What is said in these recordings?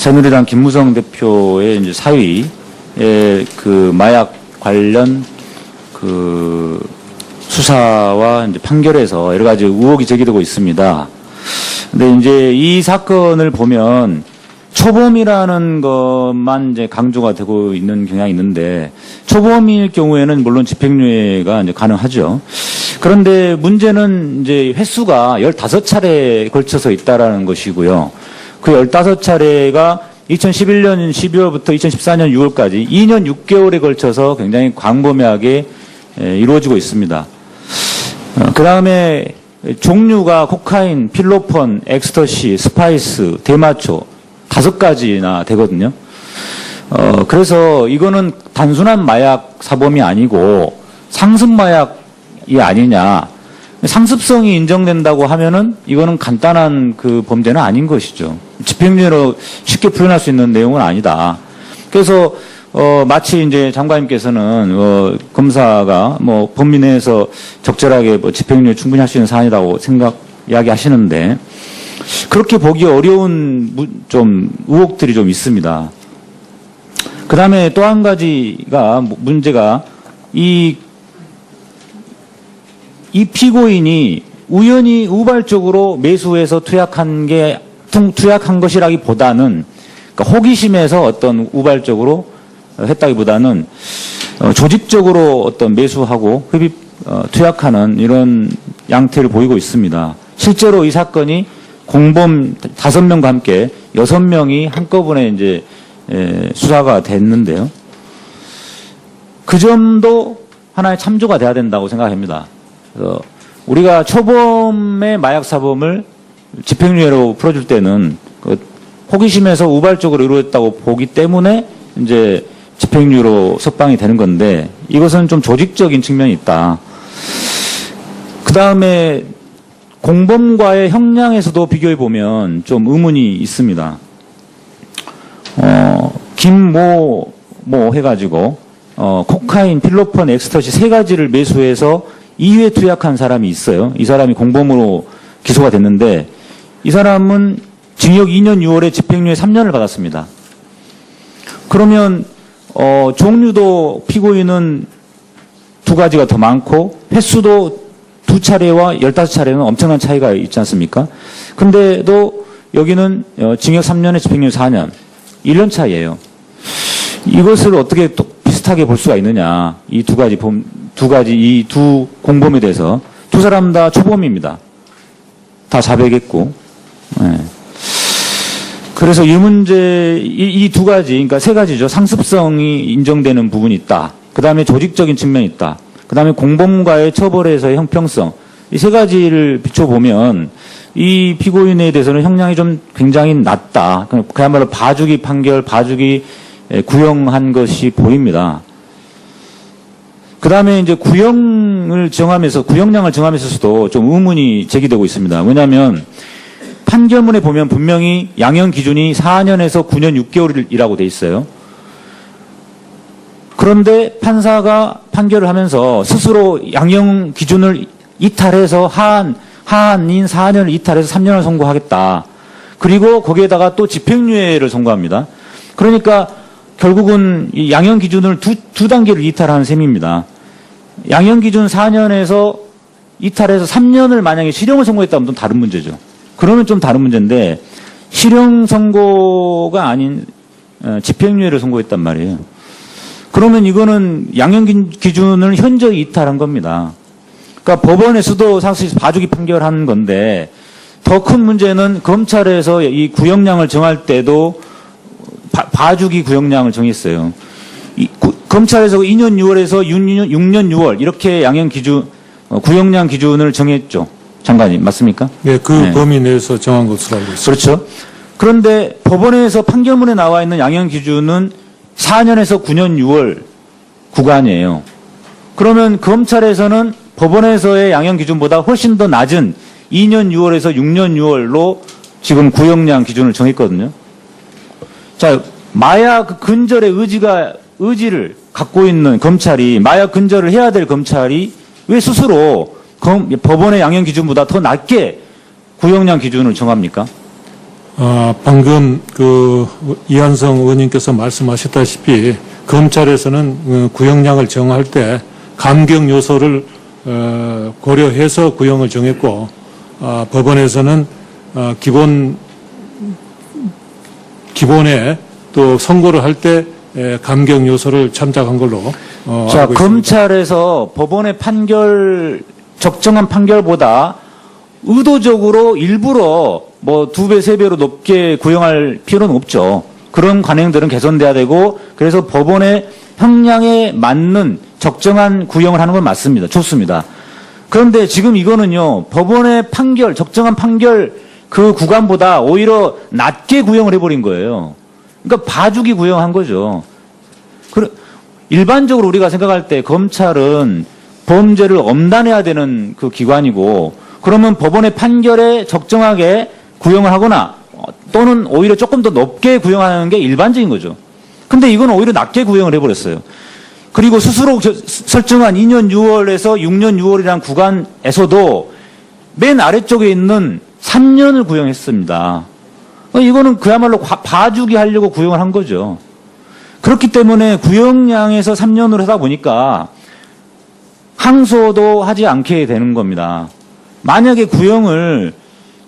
새누리당 김무성 대표의 이제 사위의 그 마약 관련 그 수사와 이제 판결에서 여러 가지 의혹이 제기되고 있습니다. 근데 이제 이 사건을 보면 초범이라는 것만 이제 강조가 되고 있는 경향이 있는데, 초범일 경우에는 물론 집행유예가 이제 가능하죠. 그런데 문제는 이제 횟수가 15차례에 걸쳐서 있다라는 것이고요. 그 15차례가 2011년 12월부터 2014년 6월까지 2년 6개월에 걸쳐서 굉장히 광범위하게 이루어지고 있습니다. 그 다음에 종류가 코카인, 필로폰, 엑스터시, 스파이스, 대마초 5가지나 되거든요. 그래서 이거는 단순한 마약 사범이 아니고 상습 마약이 아니냐. 상습성이 인정된다고 하면은 이거는 간단한 그 범죄는 아닌 것이죠. 집행유예로 쉽게 표현할 수 있는 내용은 아니다. 그래서 마치 이제 장관님께서는 검사가 뭐 범위 내에서 적절하게 뭐 집행유예 충분히 할 수 있는 사안이라고 이야기하시는데, 그렇게 보기 어려운 좀 의혹들이 좀 있습니다. 그 다음에 또 한 가지가 문제가 이 피고인이 우연히 우발적으로 매수해서 투약한 것이라기보다는, 그러니까 호기심에서 어떤 우발적으로 했다기보다는 조직적으로 어떤 매수하고 투약하는 이런 양태를 보이고 있습니다. 실제로 이 사건이 공범 5명과 함께 6명이 한꺼번에 이제 수사가 됐는데요. 그 점도 하나의 참조가 돼야 된다고 생각합니다. 그래서 우리가 초범의 마약 사범을 집행유예로 풀어줄 때는 그 호기심에서 우발적으로 이루어졌다고 보기 때문에 이제 집행유예로 석방이 되는 건데, 이것은 좀 조직적인 측면이 있다. 그 다음에 공범과의 형량에서도 비교해 보면 좀 의문이 있습니다. 김모 해가지고 코카인, 필로폰, 엑스터시 3가지를 매수해서 2회 투약한 사람이 있어요. 이 사람이 공범으로 기소가 됐는데, 이 사람은 징역 2년 6월에 집행유예 3년을 받았습니다. 그러면 종류도 피고인은 2가지가 더 많고 횟수도 2차례와 15차례는 엄청난 차이가 있지 않습니까? 근데도 여기는 징역 3년에 집행유예 4년, 1년 차이예요. 이것을 어떻게 또 비슷하게 볼 수가 있느냐? 이 두 공범에 대해서 두 사람 다 초범입니다. 다 자백했고. 네. 그래서 이 문제, 이 2가지, 그러니까 3가지죠. 상습성이 인정되는 부분이 있다. 그 다음에 조직적인 측면이 있다. 그 다음에 공범과의 처벌에서의 형평성. 이 3가지를 비춰보면 이 피고인에 대해서는 형량이 좀 굉장히 낮다. 그야말로 봐주기 판결, 봐주기 구형한 것이 보입니다. 그 다음에 이제 구형량을 정하면서도 좀 의문이 제기되고 있습니다. 왜냐하면 판결문에 보면 분명히 양형 기준이 4년에서 9년 6개월이라고 돼 있어요. 그런데 판사가 판결을 하면서 스스로 양형 기준을 이탈해서 하한인 4년을 이탈해서 3년을 선고하겠다. 그리고 거기에다가 또 집행유예를 선고합니다. 그러니까 결국은 이 양형 기준을 두 단계를 이탈하는 셈입니다. 양형 기준 4년에서 이탈해서 3년을 만약에 실형을 선고했다면 좀 다른 문제죠. 그러면 좀 다른 문제인데, 실형 선고가 아닌 집행유예를 선고했단 말이에요. 그러면 이거는 양형 기준을 현저히 이탈한 겁니다. 그러니까 법원에서도 사실 봐주기 판결한 건데, 더 큰 문제는 검찰에서 이 구형량을 정할 때도 봐주기 구형량을 정했어요. 검찰에서 2년 6월에서 6년 6월 이렇게 양형 기준, 구형량 기준을 정했죠. 장관님, 맞습니까? 네, 그 범위 내에서 정한 것으로 알고 있습니다. 그렇죠. 그런데 법원에서 판결문에 나와 있는 양형 기준은 4년에서 9년 6월 구간이에요. 그러면 검찰에서는 법원에서의 양형 기준보다 훨씬 더 낮은 2년 6월에서 6년 6월로 지금 구형량 기준을 정했거든요. 자, 마약 근절의 의지를 갖고 있는 검찰이, 마약 근절을 해야 될 검찰이 왜 스스로 법원의 양형 기준보다 더 낮게 구형량 기준을 정합니까? 방금 이한성 의원님께서 말씀하셨다시피 검찰에서는 구형량을 정할 때 감경 요소를 고려해서 구형을 정했고 법원에서는 기본에 또 선고를 할 때 감경 요소를 참작한 걸로 자, 알고 있습니다. 검찰에서 법원의 적정한 판결보다 의도적으로 일부러 뭐 2배, 3배로 높게 구형할 필요는 없죠. 그런 관행들은 개선돼야 되고, 그래서 법원의 형량에 맞는 적정한 구형을 하는 건 맞습니다. 좋습니다. 그런데 지금 이거는요, 법원의 적정한 판결 그 구간보다 오히려 낮게 구형을 해버린 거예요. 그러니까 봐주기 구형한 거죠. 일반적으로 우리가 생각할 때 검찰은 범죄를 엄단해야 되는 그 기관이고, 그러면 법원의 판결에 적정하게 구형을 하거나 또는 오히려 조금 더 높게 구형하는 게 일반적인 거죠. 근데 이건 오히려 낮게 구형을 해버렸어요. 그리고 스스로 설정한 2년 6월에서 6년 6월이라는 구간에서도 맨 아래쪽에 있는 3년을 구형했습니다. 이거는 그야말로 봐주기 하려고 구형을 한 거죠. 그렇기 때문에 구형량에서 3년으로 하다 보니까 항소도 하지 않게 되는 겁니다. 만약에 구형을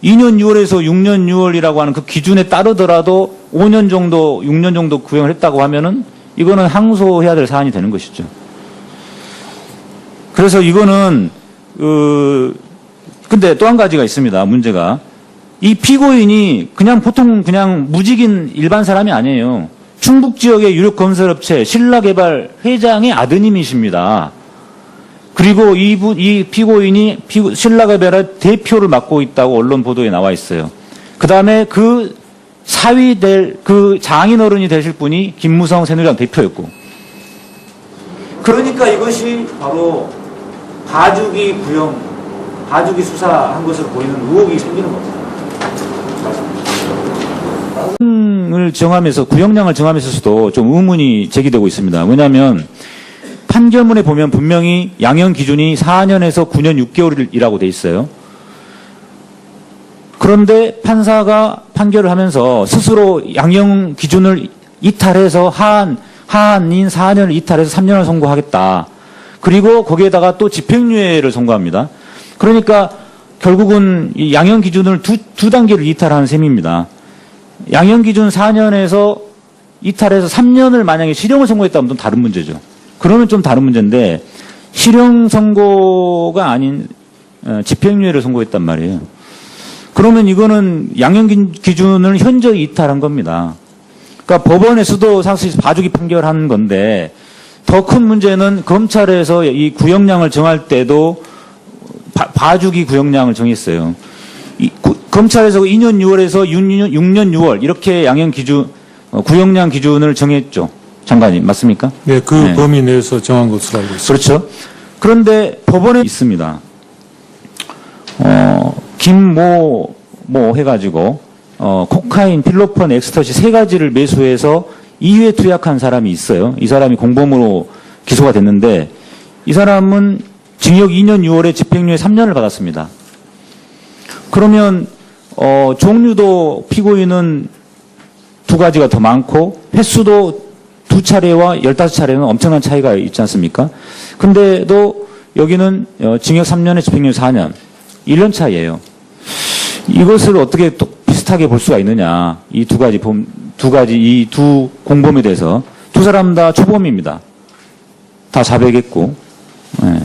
2년 6월에서 6년 6월이라고 하는 그 기준에 따르더라도 5년 정도, 6년 정도 구형을 했다고 하면은 이거는 항소해야 될 사안이 되는 것이죠. 그래서 이거는, 근데 또 한 가지가 있습니다. 문제가. 이 피고인이 보통 무직인 일반 사람이 아니에요. 충북 지역의 유력 건설업체 신라개발 회장의 아드님이십니다. 그리고 이 피고인이 신라개발의 대표를 맡고 있다고 언론 보도에 나와 있어요. 그 다음에 그 장인어른이 되실 분이 김무성 새누리당 대표였고. 그러니까 이것이 바로 봐주기 구형, 봐주기 수사한 것으로 보이는 의혹이 생기는 겁니다. 구형량을 정하면서도 좀 의문이 제기되고 있습니다. 왜냐하면 판결문에 보면 분명히 양형 기준이 4년에서 9년 6개월이라고 돼 있어요. 그런데 판사가 판결을 하면서 스스로 양형 기준을 이탈해서 하한인 4년을 이탈해서 3년을 선고하겠다. 그리고 거기에다가 또 집행유예를 선고합니다. 그러니까 결국은 이 양형 기준을 두 단계를 이탈하는 셈입니다. 양형 기준 4년에서 이탈해서 3년을 만약에 실형을 선고했다면 좀 다른 문제죠. 그러면 좀 다른 문제인데 실형 선고가 아닌 집행유예를 선고했단 말이에요. 그러면 이거는 양형 기준을 현저히 이탈한 겁니다. 그러니까 법원에서도 사실 봐주기 판결한 건데 더 큰 문제는 검찰에서 이 구형량을 정할 때도 봐주기 구형량을 정했어요. 검찰에서 2년 6월에서 6년 6월 이렇게 양형 기준, 구형량 기준을 정했죠. 장관님, 맞습니까? 네, 그 범위 내에서 정한 것으로 알고 있습니다. 그렇죠. 그런데 법원에 있습니다. 김모 해가지고, 코카인, 필로폰, 엑스터시 3가지를 매수해서 2회 투약한 사람이 있어요. 이 사람이 공범으로 기소가 됐는데, 이 사람은 징역 2년 6월에 집행유예 3년을 받았습니다. 그러면, 종류도 피고인은 2가지가 더 많고, 횟수도 2차례와 15차례는 엄청난 차이가 있지 않습니까? 근데도 여기는 징역 3년에 집행유예 4년, 1년 차이예요. 이것을 어떻게 또 비슷하게 볼 수가 있느냐. 이 이 두 공범에 대해서. 두 사람 다 초범입니다. 다 자백했고. 네.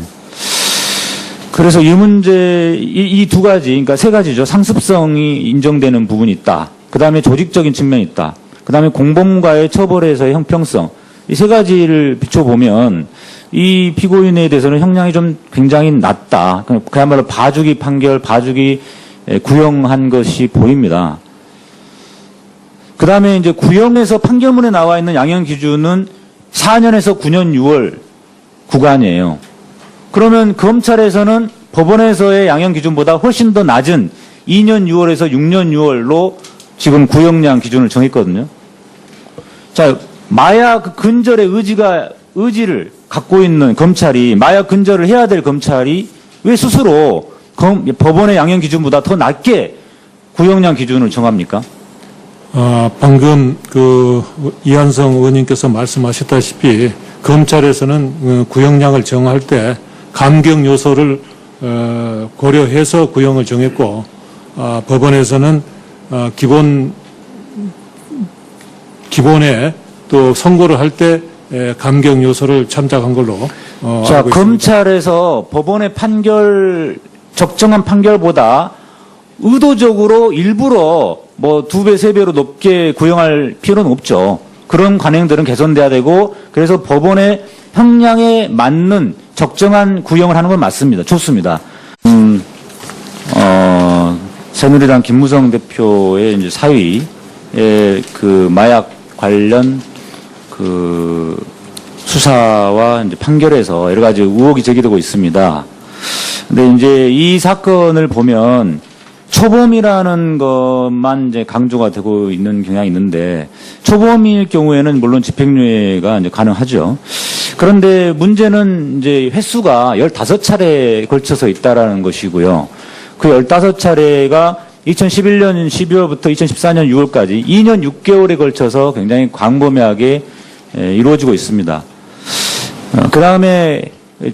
그래서 이 문제, 이 2가지, 그러니까 3가지죠. 상습성이 인정되는 부분이 있다. 그 다음에 조직적인 측면이 있다. 그 다음에 공범과의 처벌에서의 형평성. 이 3가지를 비춰보면 이 피고인에 대해서는 형량이 좀 굉장히 낮다. 그야말로 봐주기 판결, 봐주기 구형한 것이 보입니다. 그 다음에 이제 구형에서 판결문에 나와 있는 양형 기준은 4년에서 9년 6월 구간이에요. 그러면 검찰에서는 법원에서의 양형 기준보다 훨씬 더 낮은 2년 6월에서 6년 6월로 지금 구형량 기준을 정했거든요. 자, 마약 근절의 의지를 갖고 있는 검찰이, 마약 근절을 해야 될 검찰이 왜 스스로 법원의 양형 기준보다 더 낮게 구형량 기준을 정합니까? 방금 이한성 의원님께서 말씀하셨다시피 검찰에서는 구형량을 정할 때 감경 요소를 고려해서 구형을 정했고 법원에서는 기본에 또 선고를 할 때 감경 요소를 참작한 걸로 자, 알고 있습니다. 검찰에서 법원의 적정한 판결보다 의도적으로 일부러 뭐 2배, 3배로 높게 구형할 필요는 없죠. 그런 관행들은 개선돼야 되고, 그래서 법원의 형량에 맞는 적정한 구형을 하는 건 맞습니다. 좋습니다. 새누리당 김무성 대표의 이제 사위의 마약 관련 수사와 이제 판결에서 여러 가지 의혹이 제기되고 있습니다. 근데 이제 이 사건을 보면 초범이라는 것만 이제 강조가 되고 있는 경향이 있는데, 초범일 경우에는 물론 집행유예가 이제 가능하죠. 그런데 문제는 이제 횟수가 15차례에 걸쳐서 있다라는 것이고요. 그 15차례가 2011년 12월부터 2014년 6월까지 2년 6개월에 걸쳐서 굉장히 광범위하게 이루어지고 있습니다. 그 다음에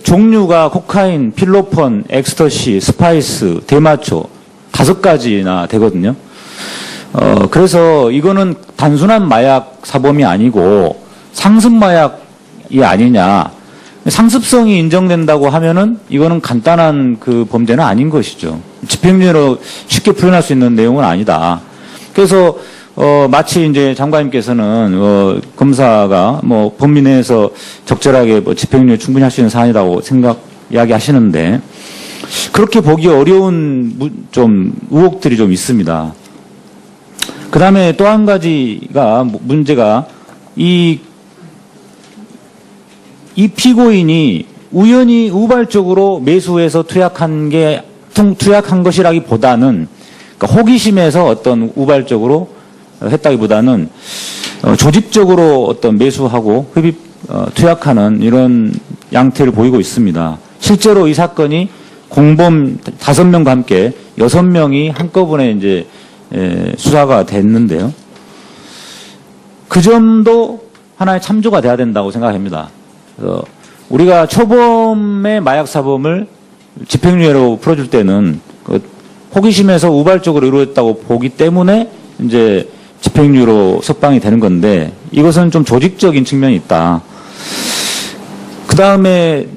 종류가 코카인, 필로폰, 엑스터시, 스파이스, 대마초 5가지나 되거든요. 그래서 이거는 단순한 마약 사범이 아니고 상습 마약이 아니냐. 상습성이 인정된다고 하면은 이거는 간단한 범죄는 아닌 것이죠. 집행유예로 쉽게 표현할 수 있는 내용은 아니다. 그래서 마치 이제 장관님께서는 검사가 뭐 범위 내에서 적절하게 집행유예 충분히 할 수 있는 사안이라고 이야기하시는데, 그렇게 보기 어려운 좀 의혹들이 좀 있습니다. 그 다음에 또 한 가지가 문제가 이 피고인이 우연히 우발적으로 매수해서 투약한 것이라기보다는, 그러니까 호기심에서 어떤 우발적으로 했다기보다는 조직적으로 어떤 매수하고 투약하는 이런 양태를 보이고 있습니다. 실제로 이 사건이 공범 5명과 함께 6명이 한꺼번에 이제 수사가 됐는데요. 그 점도 하나의 참조가 돼야 된다고 생각합니다. 그래서 우리가 초범의 마약 사범을 집행유예로 풀어줄 때는 호기심에서 우발적으로 이루어졌다고 보기 때문에 이제 집행유예로 석방이 되는 건데, 이것은 좀 조직적인 측면이 있다. 그 다음에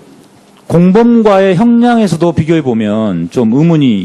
공범과의 형량에서도 비교해 보면 좀 의문이